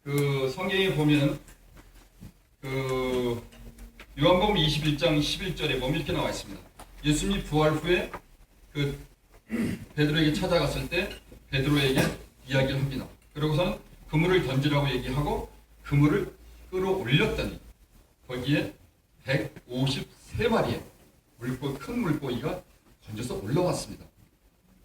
그 성경에 보면 그 요한복음 21장 11절에 보면 이렇게 나와 있습니다. 예수님이 부활 후에 그 베드로에게 찾아갔을 때 베드로에게 이야기를 합니다. 그러고서는 그물을 던지라고 얘기하고 그물을 끌어올렸더니 거기에 153마리의 큰 물고기가 건져서 올라왔습니다.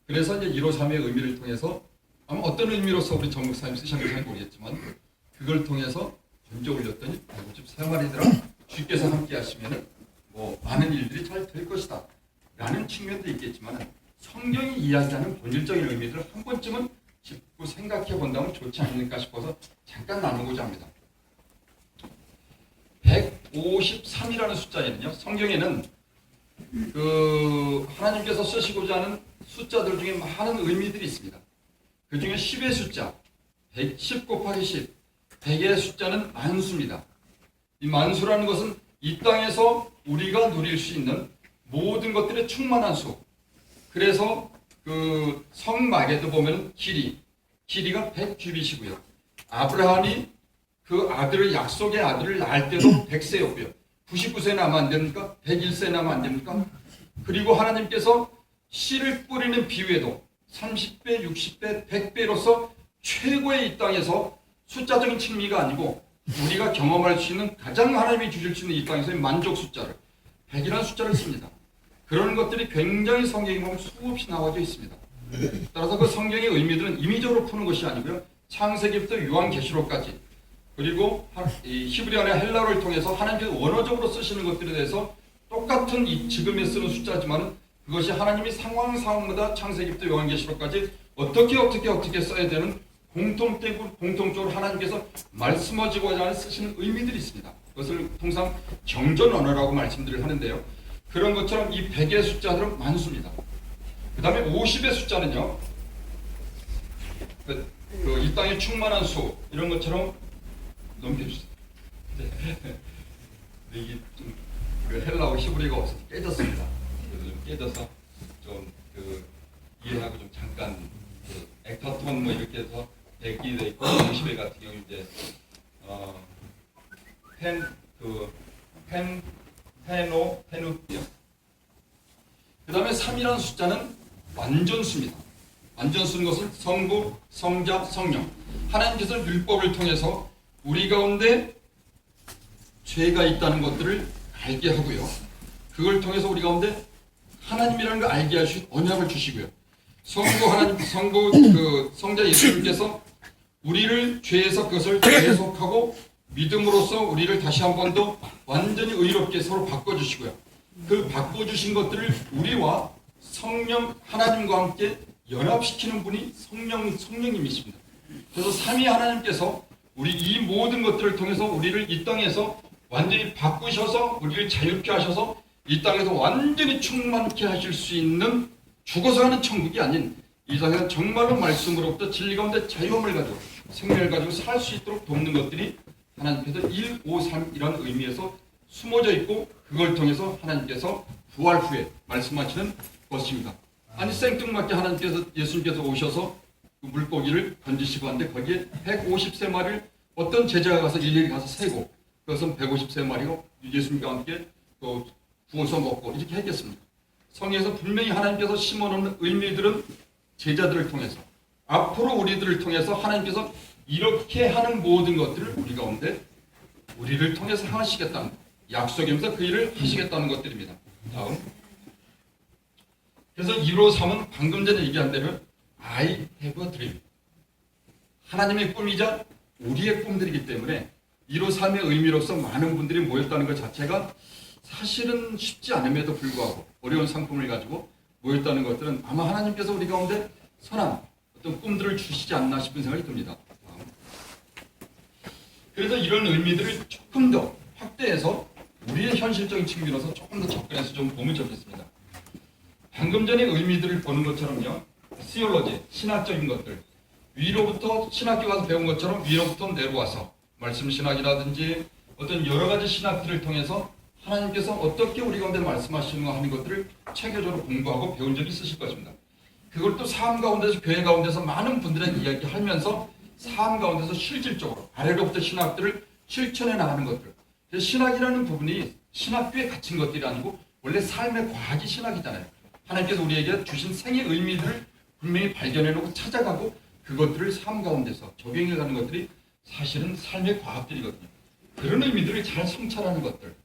그래서 이제 1호 3의 의미를 통해서 아마 어떤 의미로서 우리 정 목사님 쓰셨는지 잘 모르겠지만 그걸 통해서 건져 올렸더니 153마리더라. 주께서 함께 하시면 뭐 많은 일들이 잘 될 것이다 라는 측면도 있겠지만 성경이 이야기하는 본질적인 의미들을 한 번쯤은 짚고 생각해 본다면 좋지 않을까 싶어서 잠깐 나누고자 합니다. 153이라는 숫자에는요, 성경에는 그 하나님께서 쓰시고자 하는 숫자들 중에 많은 의미들이 있습니다. 그 중에 10의 숫자, 10 곱하기 10, 100의 숫자는 만수입니다. 이 만수라는 것은 이 땅에서 우리가 누릴 수 있는 모든 것들의 충만한 수. 그래서 그 성막에도 보면 길이가 100규빗이고요. 아브라함이 그 아들을 약속의 아들을 낳을 때도 100세였고요. 99세 나면 안 됩니까? 101세 나면 안 됩니까? 그리고 하나님께서 씨를 뿌리는 비유에도 30배, 60배, 100배로서 최고의 이 땅에서 숫자적인 측미가 아니고 우리가 경험할 수 있는 가장 하나님이 주실 수 있는 이 땅에서의 만족 숫자를 100이라는 숫자를 씁니다. 그런 것들이 굉장히 성경에 보면 수없이 나와져 있습니다. 따라서 그 성경의 의미들은 임의적으로 푸는 것이 아니고요. 창세기부터 요한계시록까지 그리고 히브리어나 헬라어를 통해서 하나님께서 원어적으로 쓰시는 것들에 대해서 똑같은 지금에 쓰는 숫자지만 그것이 하나님이 상황마다 창세기부터 요한계시록까지 어떻게 써야 되는 공통적으로 하나님께서 말씀하시고자 하는 쓰시는 의미들이 있습니다. 그것을 통상 정전 언어라고 말씀들을 하는데요. 그런 것처럼 이 100의 숫자들은 만수입니다. 그 다음에 50의 숫자는요, 이 땅의 충만한 수, 이런 것처럼 넘겨주세요. 이게 좀 헬라어 히브리어가 없어서 깨졌습니다. 그래서 좀 깨져서 좀 이해하고 좀 잠깐 액터톤 뭐 이렇게 해서 100이 돼 있고 50회 같은 경우 이제 페누요. 그 다음에 3이라는 숫자는 완전수입니다. 완전수는 것은 성부, 성자, 성령. 하나님께서는 율법을 통해서 우리 가운데 죄가 있다는 것들을 알게 하고요. 그걸 통해서 우리 가운데 하나님이라는 걸 알게 하시고 언약을 주시고요. 성자 예수님께서 우리를 죄에서 그것을 대속하고 믿음으로써 우리를 다시 한 번 더 완전히 의롭게 서로 바꿔주시고요. 그 바꿔주신 것들을 우리와 성령 하나님과 함께 연합시키는 분이 성령님이십니다. 그래서 삼위 하나님께서 우리 이 모든 것들을 통해서 우리를 이 땅에서 완전히 바꾸셔서 우리를 자유케 하셔서 이 땅에서 완전히 충만케 하실 수 있는 죽어서 가는 천국이 아닌 이 땅에서 정말로 말씀으로부터 진리 가운데 자유함을 가지고 생명을 가지고 살 수 있도록 돕는 것들이 하나님께서 1, 5, 3 이런 의미에서 숨어져 있고 그걸 통해서 하나님께서 부활 후에 말씀하시는 것입니다. 아니 생뚱맞게 하나님께서 예수님께서 오셔서 그 물고기를 던지시고 하는데 거기에 153마리를 어떤 제자가 가서 일일이 가서 세고 그것은 153마리고 예수님과 함께 또 구워서 먹고 이렇게 했겠습니다. 성경에서 분명히 하나님께서 심어놓는 의미들은 제자들을 통해서 앞으로 우리들을 통해서 하나님께서 이렇게 하는 모든 것들을 우리 가운데 우리를 통해서 하시겠다는 약속이면서 그 일을 하시겠다는 것들입니다. 다음. 그래서 1호 3은 방금 전에 얘기한 대로 I have a dream. 하나님의 꿈이자 우리의 꿈들이기 때문에 1호 3의 의미로서 많은 분들이 모였다는 것 자체가 사실은 쉽지 않음에도 불구하고 어려운 상품을 가지고 모였다는 것들은 아마 하나님께서 우리 가운데 선한 어떤 꿈들을 주시지 않나 싶은 생각이 듭니다. 그래서 이런 의미들을 조금 더 확대해서 우리의 현실적인 측면에서 조금 더 접근해서 좀 보면 좋겠습니다. 방금 전에 의미들을 보는 것처럼요. 시올로지, 신학적인 것들. 위로부터 신학교 가서 배운 것처럼 위로부터 내려와서 말씀 신학이라든지 어떤 여러 가지 신학들을 통해서 하나님께서 어떻게 우리 가운데 말씀하시는가 하는 것들을 체계적으로 공부하고 배운 적이 있으실 것입니다. 그걸 또 삶 가운데서 교회 가운데서 많은 분들에게 이야기하면서 삶 가운데서 실질적으로 아래로부터 신학들을 실천해 나가는 것들. 그래서 신학이라는 부분이 신학교에 갇힌 것들이 아니고 원래 삶의 과학이 신학이잖아요. 하나님께서 우리에게 주신 생의 의미들을 분명히 발견해놓고 찾아가고 그것들을 삶 가운데서 적용해가는 것들이 사실은 삶의 과학들이거든요. 그런 의미들을 잘 성찰하는 것들.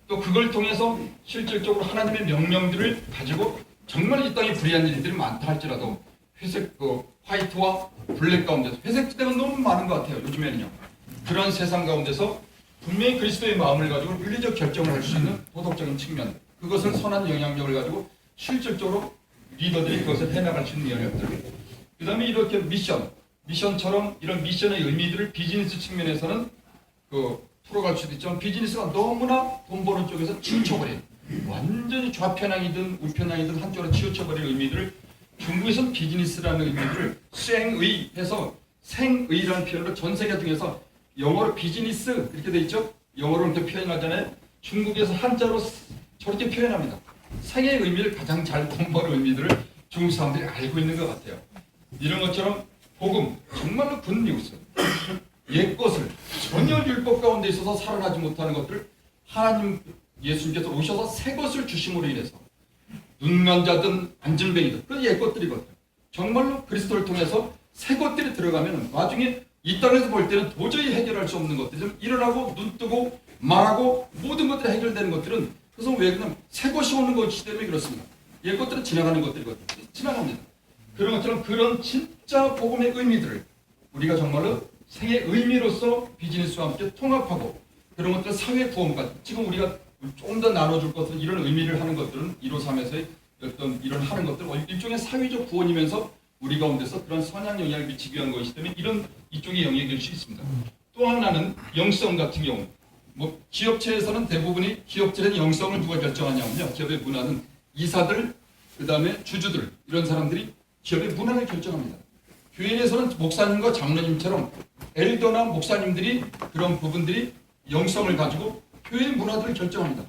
또 그걸 통해서 실질적으로 하나님의 명령들을 가지고 정말 이 땅에 불의한 일들이 많다 할지라도 회색, 화이트와 블랙 가운데서 회색 지대가 너무 많은 것 같아요. 요즘에는요. 그런 세상 가운데서 분명히 그리스도의 마음을 가지고 윤리적 결정을 할 수 있는 도덕적인 측면, 그것을 선한 영향력을 가지고 실질적으로 리더들이 그것을 해나갈 수 있는 영역들. 그 다음에 이렇게 미션처럼 이런 미션의 의미들을 비즈니스 측면에서는 풀어갈 수도 있지만 비즈니스가 너무나 돈 버는 쪽에서 치우쳐버린 완전히 좌편향이든 우편향이든 한쪽으로 치우쳐버린 의미들을 중국에서는 비즈니스라는 의미들을 생의 해서 생의라는 표현으로 전 세계 중에서 영어로 비즈니스 이렇게 돼 있죠. 영어로 이렇게 표현하잖아요. 중국에서 한자로 저렇게 표현합니다. 생의 의미를 가장 잘 돈 버는 의미들을 중국 사람들이 알고 있는 것 같아요. 이런 것처럼 복음, 정말로 굿뉴스, 옛것을 전혀 율법 가운데 있어서 살아나지 못하는 것들을 하나님 예수님께서 오셔서 새 것을 주심으로 인해서 눈만 자든 안진뱅이든 그런 옛것들이거든요. 정말로 그리스도를 통해서 새 것들이 들어가면 나중에 이 땅에서 볼 때는 도저히 해결할 수 없는 것들이 좀 일어나고 눈 뜨고 말하고 모든 것들이 해결되는 것들은 그래서 왜 그냥 새 것이 오는 것이기 때문에 그렇습니다. 옛것들은 지나가는 것들이거든요. 지나갑니다. 그런 것처럼 그런 진짜 복음의 의미들을 우리가 정말로 생의 의미로서 비즈니스와 함께 통합하고 그런 것들 사회 구원까지 지금 우리가 좀 더 나눠줄 것들은 이런 의미를 하는 것들은 153에서의 어떤 이런 하는 것들 일종의 사회적 구원이면서 우리 가운데서 그런 선한 영향을 미치기 위한 것이기 때문에 이런 이쪽의 영역이 될 수 있습니다. 또 하나는 영성 같은 경우 뭐 기업체에서는 대부분이 기업체의 영성을 누가 결정하냐면요. 기업의 문화는 이사들 그 다음에 주주들 이런 사람들이 기업의 문화를 결정합니다. 교회에서는 목사님과 장로님처럼 엘더나 목사님들이 그런 부분들이 영성을 가지고 교회의 문화들을 결정합니다.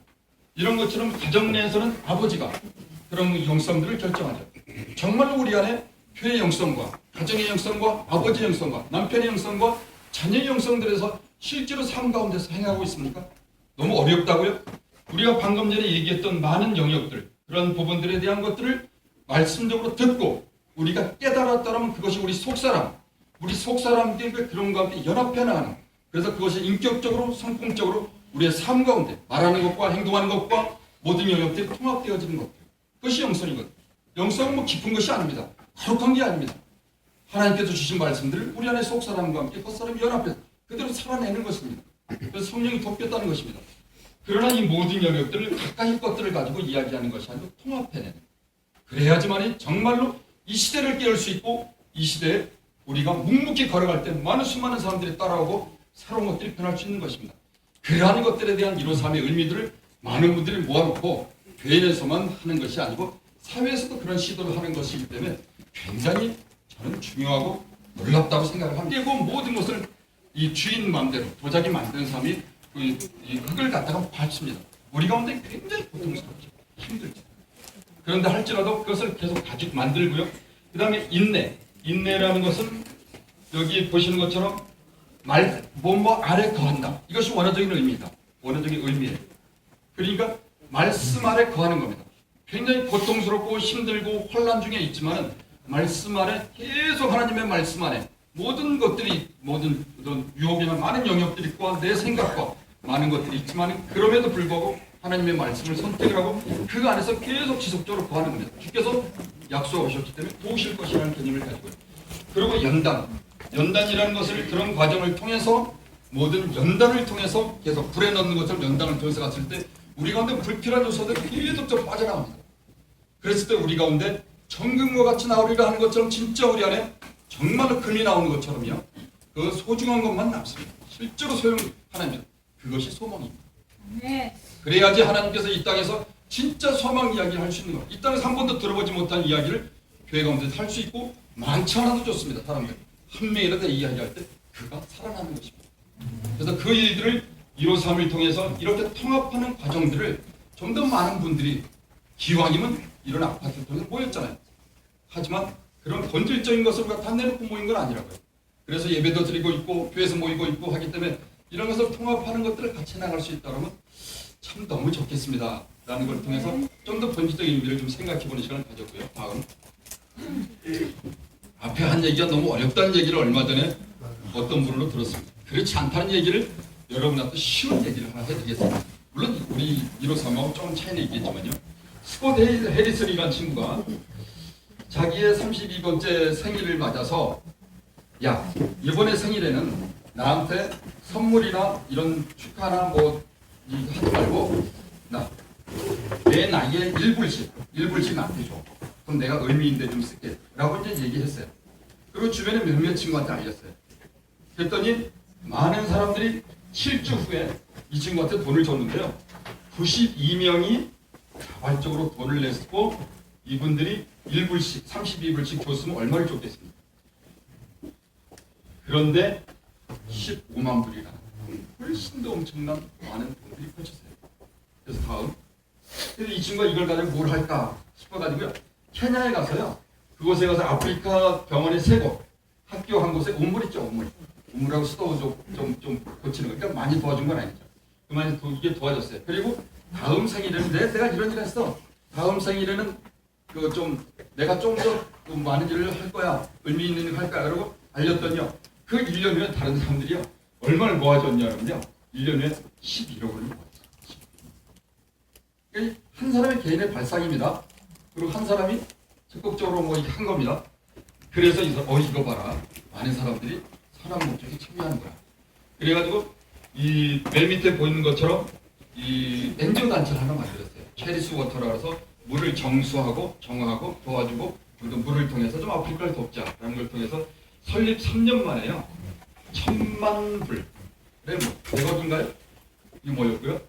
이런 것처럼 가정 내에서는 아버지가 그런 영성들을 결정하죠. 정말로 우리 안에 교회의 영성과 가정의 영성과 아버지의 영성과 남편의 영성과 자녀의 영성들에서 실제로 삶 가운데서 행하고 있습니까? 너무 어렵다고요? 우리가 방금 전에 얘기했던 많은 영역들 그런 부분들에 대한 것들을 말씀적으로 듣고 우리가 깨달았다면 그것이 우리 속사람들과 그런 가운데 연합해 나가는 그래서 그것이 인격적으로 성품적으로 우리의 삶 가운데 말하는 것과 행동하는 것과 모든 영역들이 통합되어지는 것들 그것이 영성이거든요. 영성은 뭐 깊은 것이 아닙니다. 거룩한 게 아닙니다. 하나님께서 주신 말씀들을 우리 안에 속사람과 함께 겉사람이 연합해서 그대로 살아내는 것입니다. 그래서 성령이 돕겠다는 것입니다. 그러나 이 모든 영역들을 각각의 것들을 가지고 이야기하는 것이 아니고 통합해내는 그래야지만이 정말로 이 시대를 깨울 수 있고 이 시대에 우리가 묵묵히 걸어갈 때 많은 수많은 사람들이 따라오고 새로운 것들이 변할 수 있는 것입니다. 그러한 것들에 대한 153의 의미들을 많은 분들이 모아놓고 교회에서만 하는 것이 아니고 사회에서도 그런 시도를 하는 것이기 때문에 굉장히 저는 중요하고 놀랍다고 생각을 합니다. 그리고 모든 것을 이 주인 마음대로 도자기 만드는 사람이 이 흙을 갖다가 받습니다. 우리 가운데 굉장히 고통스럽죠. 힘들죠. 그런데 할지라도 그것을 계속 가지고 만들고요. 그 다음에 인내라는 것은 여기 보시는 것처럼 뭐뭐 아래 거한다. 이것이 원어적인 의미이다. 원어적인 의미예요. 그러니까 말씀 아래 거하는 겁니다. 굉장히 고통스럽고 힘들고 혼란 중에 있지만 말씀 아래 계속 하나님의 말씀 안에 모든 것들이 모든 유혹이나 많은 영역들이 있고 내 생각과 많은 것들이 있지만 그럼에도 불구하고 하나님의 말씀을 선택을 하고 그 안에서 계속 지속적으로 거하는 겁니다. 주께서 약속하셨기 때문에 도우실 것이라는 개념을 가지고요. 그리고 연단이라는 것을 그런 과정을 통해서 모든 연단을 통해서 계속 불에 넣는 것을 연단을 통해서 갔을 때 우리 가운데 불필요한 요소들이 계속 빠져나갑니다. 그랬을 때 우리 가운데 정금과 같이 나오리라 하는 것처럼 진짜 우리 안에 정말로 금이 나오는 것처럼요. 그 소중한 것만 남습니다. 실제로 소용하나님 그것이 소망입니다. 네. 그래야지 하나님께서 이 땅에서 진짜 소망 이야기를 할 수 있는 것. 이 땅에서 한 번도 들어보지 못한 이야기를 교회 가운데 할 수 있고 많지 않아도 좋습니다. 사람들 한 명이라도 이야기할 때 그가 살아나는 것입니다. 그래서 그 일들을 153을 통해서 이렇게 통합하는 과정들을 좀 더 많은 분들이 기왕이면 이런 아파트를 통해서 모였잖아요. 하지만 그런 본질적인 것을 다 내놓고 모인 건 아니라고요. 그래서 예배도 드리고 있고 교회에서 모이고 있고 하기 때문에 이런 것을 통합하는 것들을 같이 나갈 수 있다면 참 너무 좋겠습니다 라는 걸 통해서 좀 더 본질적인 의미를 좀 생각해보는 시간을 가졌고요. 다음 앞에 한 얘기가 너무 어렵다는 얘기를 얼마 전에 어떤 분으로 들었습니다. 그렇지 않다는 얘기를 여러분한테 쉬운 얘기를 하나 해드리겠습니다. 물론 우리 153하고 조금 차이는 있겠지만요. 스콧 해리슨이라는 친구가 자기의 32번째 생일을 맞아서 야 이번에 생일에는 나한테 선물이나 이런 축하나 뭐 하지 말고 내 나이에 1불씩 나한테 줘. 그럼 내가 의미 있는데 좀 쓸게 라고 이제 얘기했어요. 그리고 주변에 몇몇 친구한테 알렸어요. 그랬더니 많은 사람들이 7주 후에 이 친구한테 돈을 줬는데요. 92명이 자발적으로 돈을 냈고 이분들이 1불씩 32불씩 줬으면 얼마를 줬겠습니까? 그런데 15만 불이라는 훨씬 더 엄청난 많은 돈들이 펼쳤어요. 그래서 다음 그래서 이 친구가 이걸 가지고 뭘 할까 싶어가지고요. 케냐에 가서요. 그곳에 가서 아프리카 병원의 3곳 학교 한 곳에 우물 있죠. 우물하고 수도 좀 고치는 거. 그러니까 많이 도와준 건 아니죠. 이게 도와줬어요. 그리고 다음 생일에는 내가 이런 일 했어. 다음 생일에는 내가 좀 더 많은 일을 할 거야. 의미 있는 일 할 거야. 그러고 알렸더니요. 그 1년 후에 다른 사람들이요. 얼마를 모아줬냐면요. 1년 후에 11억 원을 모았어요. 그러니까 한 사람의 개인의 발상입니다. 그리고 한 사람이 적극적으로 뭐 한 겁니다. 그래서 이거 봐라. 많은 사람들이 선한 목적에 참여하는 거야. 그래가지고 이 맨 밑에 보이는 것처럼 이 NGO 단체를 하나 만들었어요. 체리스 워터라 해서 물을 정수하고 정화하고 도와주고 물을 통해서 좀 아프리카를 돕자라는 걸 통해서 설립 3년 만에요. 1000만 불, 100억인가요? 이거 뭐였고요?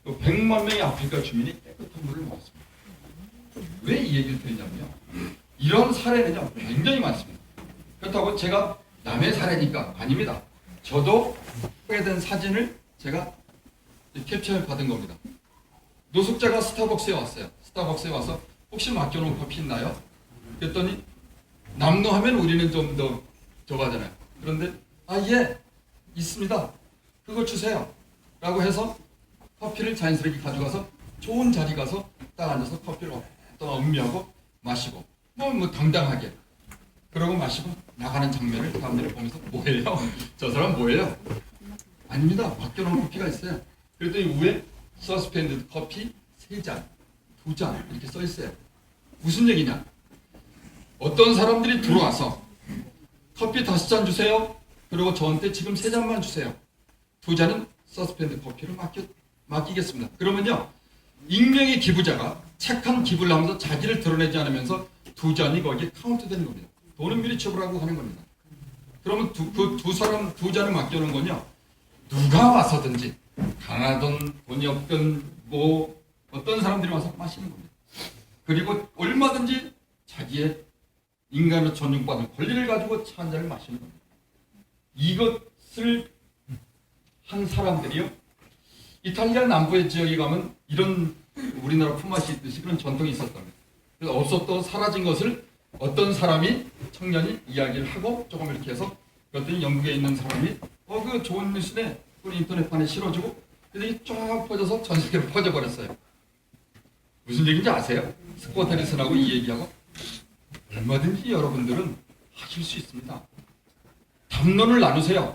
또 100만 명의 아프리카 주민이 깨끗한 물을 먹었습니다. 왜 이 얘기를 드리냐면요. 이런 사례는요 굉장히 많습니다. 그렇다고 제가 남의 사례니까 아닙니다. 저도 하게 된 사진을 제가 캡처를 받은 겁니다. 노숙자가 스타벅스에 왔어요. 스타벅스에 와서 혹시 맡겨놓은 커피 있나요? 그랬더니 남노하면 우리는 좀 더 저거하잖아요. 그런데 예 있습니다. 그거 주세요 라고 해서 커피를 자연스럽게 가져가서 좋은 자리 가서 딱 앉아서 커피를 또 음미하고 마시고 뭐 당당하게 그러고 마시고 나가는 장면을 사람들이 보면서 뭐예요? 저 사람 뭐예요? 아닙니다. 맡겨놓은 커피가 있어요. 그랬더니 위에 서스펜드 커피 3잔, 2잔 이렇게 써 있어요. 무슨 얘기냐? 어떤 사람들이 들어와서 커피 5잔 주세요. 그리고 저한테 지금 3잔만 주세요. 2잔은 서스펜드 커피로 맡기겠습니다. 그러면요. 익명의 기부자가 착한 기부를 하면서 자기를 드러내지 않으면서 2잔이 거기에 카운트되는 겁니다. 돈은 미리 처분하고 하는 겁니다. 그러면 두 사람 2잔을 맡겨놓은 건요. 누가 와서든지 가난하든 돈이 없든 뭐 어떤 사람들이 와서 마시는 겁니다. 그리고 얼마든지 자기의 인간으로 존중받은 권리를 가지고 차 한 잔을 마시는 겁니다. 이것을 한 사람들이요. 이탈리아 남부의 지역에 가면 이런 우리나라 품앗이 있듯이 그런 전통이 있었답니다. 그래서 없었던 사라진 것을 어떤 사람이 청년이 이야기를 하고 조금 이렇게 해서 그랬더니 영국에 있는 사람이 그 좋은 뉴스네 우리 인터넷판에 실어주고 그래서 쫙 퍼져서 전 세계로 퍼져버렸어요. 무슨 얘기인지 아세요? 스콧 해리슨하고 이 얘기하고 얼마든지 여러분들은 하실 수 있습니다. 담론을 나누세요.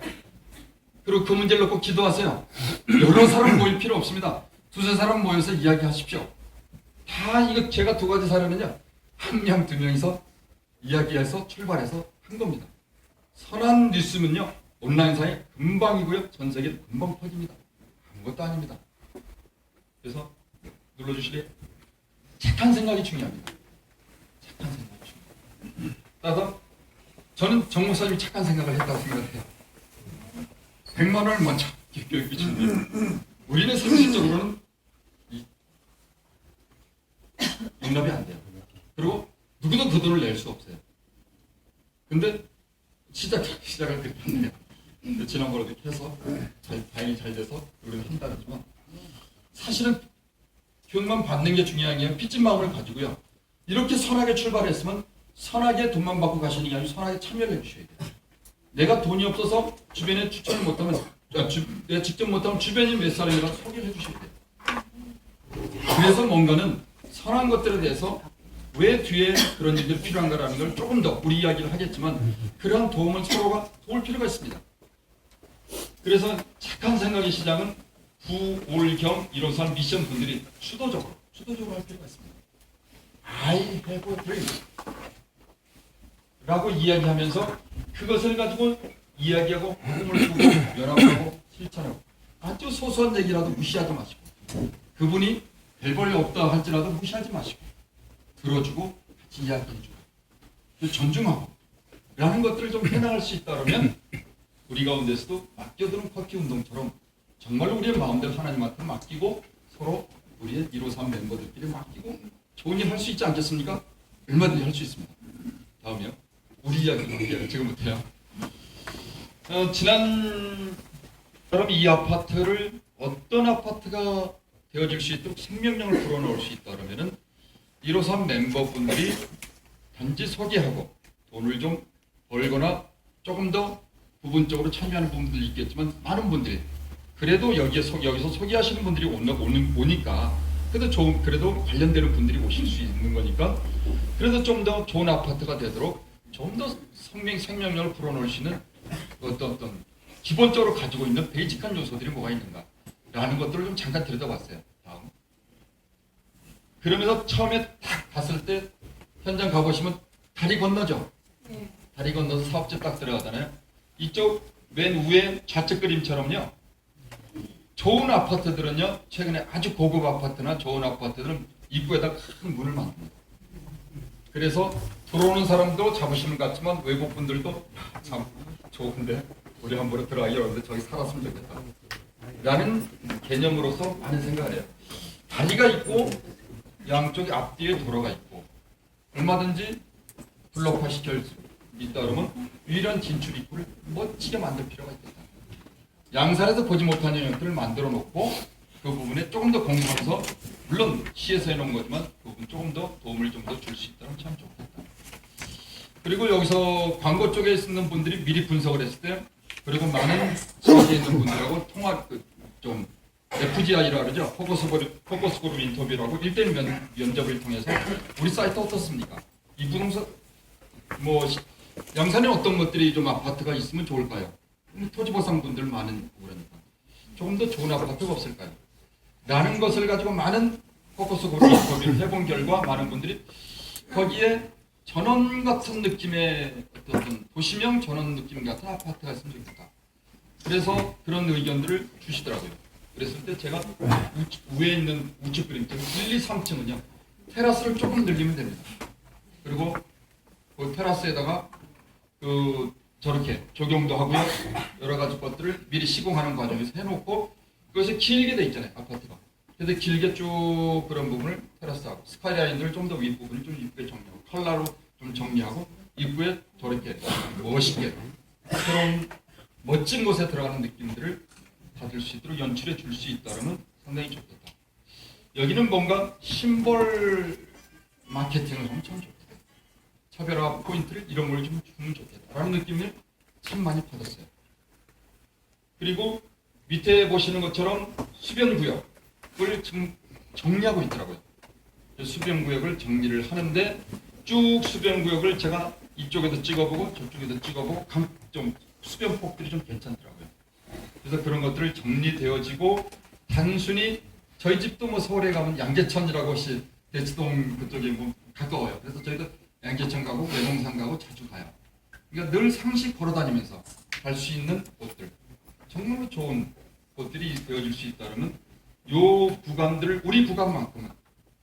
그리고 그 문제를 놓고 기도하세요. 여러 사람 모일 필요 없습니다. 2-3사람 모여서 이야기하십시오. 다 이거 제가 2가지 사례는요. 1명, 2명이서 이야기해서 출발해서 한 겁니다. 선한 뉴스는요. 온라인상에 금방이고요. 전 세계에 금방 퍼집니다. 아무것도 아닙니다. 그래서 눌러주실래요? 착한 생각이 중요합니다. 착한 생각이 중요합니다. 따라서 저는 정 목사님이 착한 생각을 했다고 생각해요. 100만 원을 먼저 교육비 주는데 우리는 상식적으로는 용납이 안 돼요. 그리고 누구도 그 돈을 낼 수 없어요. 근데 시작을 그렇게 했네요. 지난번에도 이렇게 해서 다행히 잘 돼서 우리는 한다지만 사실은 교육만 받는 게 중요한 게 빚진 마음을 가지고요. 이렇게 선하게 출발했으면 선하게 돈만 받고 가시는 게 아니고 선하게 참여를 해주셔야 돼요. 내가 돈이 없어서 주변에 추천을 못하면 내가 직접 못하면 주변이 몇 사람이라도 소개를 해주셔야 돼요. 그래서 뭔가는 선한 것들에 대해서 왜 뒤에 그런 일들이 필요한가라는 걸 조금 더 우리 이야기를 하겠지만 그러한 도움을 서로가 도울 필요가 있습니다. 그래서 착한 생각의 시작은 구올겸 153 미션 분들이 수도적으로 할 필요가 있습니다. I have a dream 라고 이야기하면서 그것을 가지고 이야기하고 꿈을 꾸고 연합하고 실천하고 아주 소소한 얘기라도 무시하지 마시고 그분이 별 볼 없다 할지라도 무시하지 마시고 들어주고 같이 이야기해주고 존중하고 라는 것들을 좀 해나갈 수 있다면 우리 가운데서도 맡겨두는 커피 운동처럼 정말로 우리의 마음대로 하나님한테 맡기고 서로 우리의 153 멤버들끼리 맡기고 좋은 일 할 수 있지 않겠습니까? 얼마든지 할 수 있습니다. 다음이요. 우리 이야기를 할게요. 지금부터요. 지난처럼 이 아파트를 어떤 아파트가 되어질 수 있도록 생명력을 불어넣을 수 있다면은 153 멤버분들이 단지 소개하고 돈을 좀 벌거나 조금 더 부분적으로 참여하는 부분들이 있겠지만 많은 분들이 그래도 여기서 소개하시는 분들이 오니까 그래도 관련되는 분들이 오실 수 있는 거니까 그래도 좀 더 좋은 아파트가 되도록 좀 더 생명력을 불어넣을 수 있는 어떤 기본적으로 가지고 있는 베이직한 요소들이 뭐가 있는가 라는 것들을 좀 잠깐 들여다봤어요. 다음. 그러면서 처음에 딱 봤을 때 현장 가보시면 다리 건너죠. 다리 건너서 사업집 딱 들어가잖아요. 이쪽 맨 위에 좌측 그림처럼요. 좋은 아파트들은요. 최근에 아주 고급 아파트나 좋은 아파트들은 입구에다 큰 문을 만듭니다. 그래서 들어오는 사람도 자부심 같지만 외국 분들도 참 좋은데 우리 한번 들어가기 어려운데 저기 살았으면 좋겠다 라는 개념으로서 많은 생각을 해요. 다리가 있고 양쪽에 앞뒤에 도로가 있고 얼마든지 블록화 시킬 수 있다 그러면 유일한 진출 입구를 멋지게 만들 필요가 있겠다. 양산에서 보지 못한 영역들을 만들어 놓고 그 부분에 조금 더 공부하면서 물론 시에서 해놓은 거지만 그 부분 조금 더 도움을 좀 더 줄 수 있다면 참 좋겠다. 그리고 여기서 광고 쪽에 있는 분들이 미리 분석을 했을 때 그리고 많은 지역에 있는 분들하고 통화 좀 FGI라고 그러죠. 포커스 그룹 인터뷰라고 1대1 면접을 통해서 우리 사이트 어떻습니까? 이 부동산 양산에 어떤 것들이 좀 아파트가 있으면 좋을까요? 토지보상 분들 많은 그러니까 조금 더 좋은 아파트가 없을까요? 라는 것을 가지고 많은 포커스 그룹 인터뷰를 해본 결과 많은 분들이 거기에 전원 같은 느낌의 어떤 도시명 전원 느낌 같은 아파트가 있으면 좋겠다. 그래서 그런 의견들을 주시더라고요. 그랬을 때 제가 위에 있는 우측 그림처럼 1, 2, 3층은요. 테라스를 조금 늘리면 됩니다. 그리고 그 테라스에다가 저렇게 적용도 하고요. 여러 가지 것들을 미리 시공하는 과정에서 해놓고 그것이 길게 돼 있잖아요. 아파트가. 그래서 길게 쭉 그런 부분을 테라스하고 스카이라인을 좀 더 윗부분을 좀 이쁘게 정리하고 컬러로 좀 정리하고 입구에 저렇게 멋있게 새로운 멋진 곳에 들어가는 느낌들을 받을 수 있도록 연출해 줄 수 있다면 상당히 좋겠다. 여기는 뭔가 심볼 마케팅을 하면 참 좋겠다. 차별화 포인트를 이런 걸 좀 주면 좋겠다라는 느낌을 참 많이 받았어요. 그리고 밑에 보시는 것처럼 수변구역을 지금 정리하고 있더라고요. 수변구역을 정리를 하는데 쭉 수변구역을 제가 이쪽에도 찍어보고 저쪽에도 찍어보고 좀 수변폭들이 좀 괜찮더라고요. 그래서 그런 것들을 정리되어지고 단순히 저희 집도 서울에 가면 양재천이라고 혹시 대치동 그쪽에 가까워요. 그래서 저희도 양재천 가고 외동산 가고 자주 가요. 그러니까 늘 상시 걸어다니면서 갈 수 있는 곳들 정말로 좋은 곳들이 되어질 수 있다면 요 구간들을 우리 구간만큼은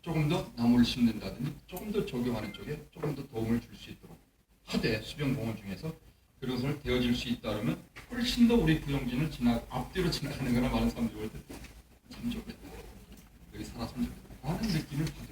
조금 더 나무를 심는다든지 조금 더 적용하는 쪽에 조금 더 도움을 줄 수 있도록 하되 수변공원 중에서 그것을 되어질 수 있다면 훨씬 더 우리 구용진을 앞뒤로 지나가는 거나 많은 사람들이 볼 때 참 좋겠다. 여기 살았으면 좋겠다. 하는 느낌을 받을